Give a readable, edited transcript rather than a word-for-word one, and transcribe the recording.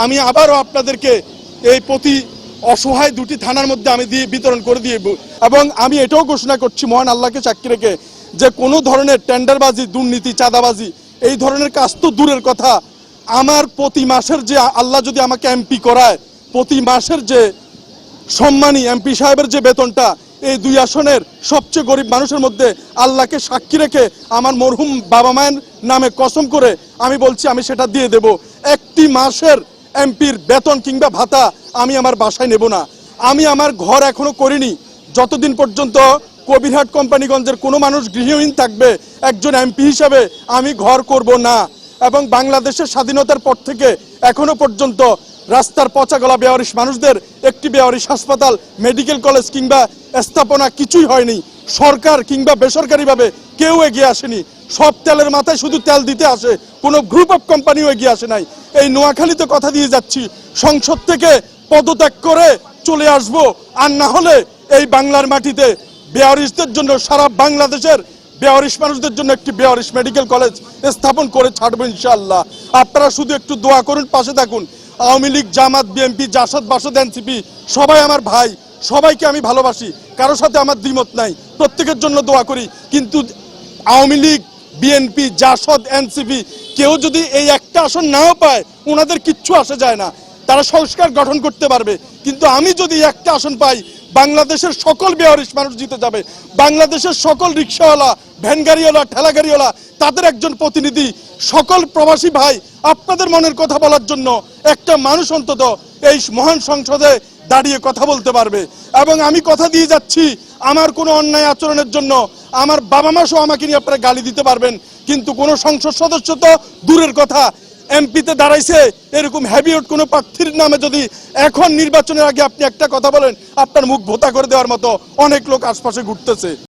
আমি আবারও আপনাদেরকে এই প্রতি অসহায় দুটি থানার মধ্যে আমি দিয়ে বিতরণ করে দিয়ে, এবং আমি এটাও ঘোষণা করছি মহান আল্লাহকে সাক্ষী রেখে যে কোনো ধরনের টেন্ডারবাজি, দুর্নীতি, চাঁদাবাজি এই ধরনের কাজ তো দূরের কথা, আমার প্রতি মাসের যে আল্লাহ যদি আমাকে এমপি করায়, প্রতি মাসের যে সম্মানী এমপি সাহেবের যে বেতনটা, এই দুই আসনের সবচেয়ে গরিব মানুষের মধ্যে আল্লাহকে সাক্ষী রেখে আমার মরহুম বাবা মায়ের নামে কসম করে আমি বলছি আমি সেটা দিয়ে দেব। একটি মাসের এমপির বেতন কিংবা ভাতা আমি আমার বাসায় নেব না। আমি আমার ঘর এখনো করিনি। যতদিন পর্যন্ত কবিরহাট কোম্পানিগঞ্জের কোনো মানুষ গৃহহীন থাকবে, একজন এমপি হিসাবে আমি ঘর করব না। এবং বাংলাদেশের স্বাধীনতার পর থেকে এখনো পর্যন্ত রাস্তার পচা গলা বেওয়ারিশ মানুষদের একটি বেওয়ারিশ হাসপাতাল, মেডিকেল কলেজ কিংবা স্থাপনা কিছুই হয়নি। সরকার কিংবা বেসরকারিভাবে কেউ এগিয়ে আসেনি। সব তেলের মাথায় শুধু তেল দিতে আসে, কোনো গ্রুপ অফ কোম্পানিও এগিয়ে আসে নাই। এই নোয়াখালীতে কথা দিয়ে যাচ্ছি, সংসদ থেকে পদত্যাগ করে চলে আসব, আর না হলে এই বাংলার মাটিতে বেওয়ারিশদের জন্য, সারা বাংলাদেশের বেওয়ারিশ মানুষদের জন্য একটি বেওয়ারিশ মেডিকেল কলেজ স্থাপন করে ছাড়বো ইনশাআল্লাহ। আপনারা শুধু একটু দোয়া করুন, পাশে থাকুন। আওয়ামী লীগ, জামাত, বিএনপি, জাসদ, বাসদ, এনসিপি সবাই আমার ভাই, সবাইকে আমি ভালোবাসি, কারোর সাথে আমার দ্বিমত নাই, প্রত্যেকের জন্য দোয়া করি। কিন্তু আওয়ামী লীগ, বিএনপি, জাসদ, এনসিপি কেউ যদি এই একটা আসন নাও পায়, ওনাদের কিচ্ছু আসে যায় না, তারা সংস্কার গঠন করতে পারবে। কিন্তু আমি যদি একটা আসন পাই, বাংলাদেশের সকল বেওয়ারিশ মানুষ জিতে যাবে। বাংলাদেশের সকল রিক্সাওয়ালা, ভ্যান গাড়িওয়ালা, ঠেলা গাড়িওয়ালা, তাদের একজন প্রতিনিধি, সকল প্রবাসী ভাই আপনাদের মনের কথা বলার জন্য একটা মানুষ অন্তত এই মহান সংসদে দাঁড়িয়ে কথা বলতে পারবে। এবং আমি কথা দিয়ে যাচ্ছি, আমার কোনো অন্যায় আচরণের জন্য আমার বাবা মা সহ আমাকে নিয়ে আপনারা গালি দিতে পারবেন, কিন্তু কোনো সংসদ সদস্য তো দূরের কথা, এমপিতে দাঁড়াইছে এরকম হ্যাবিওট কোনো প্রার্থীর নামে যদি এখন নির্বাচনের আগে আপনি একটা কথা বলেন, আপনার মুখ ভোতা করে দেওয়ার মতো অনেক লোক আশপাশে ঘুরতেছে।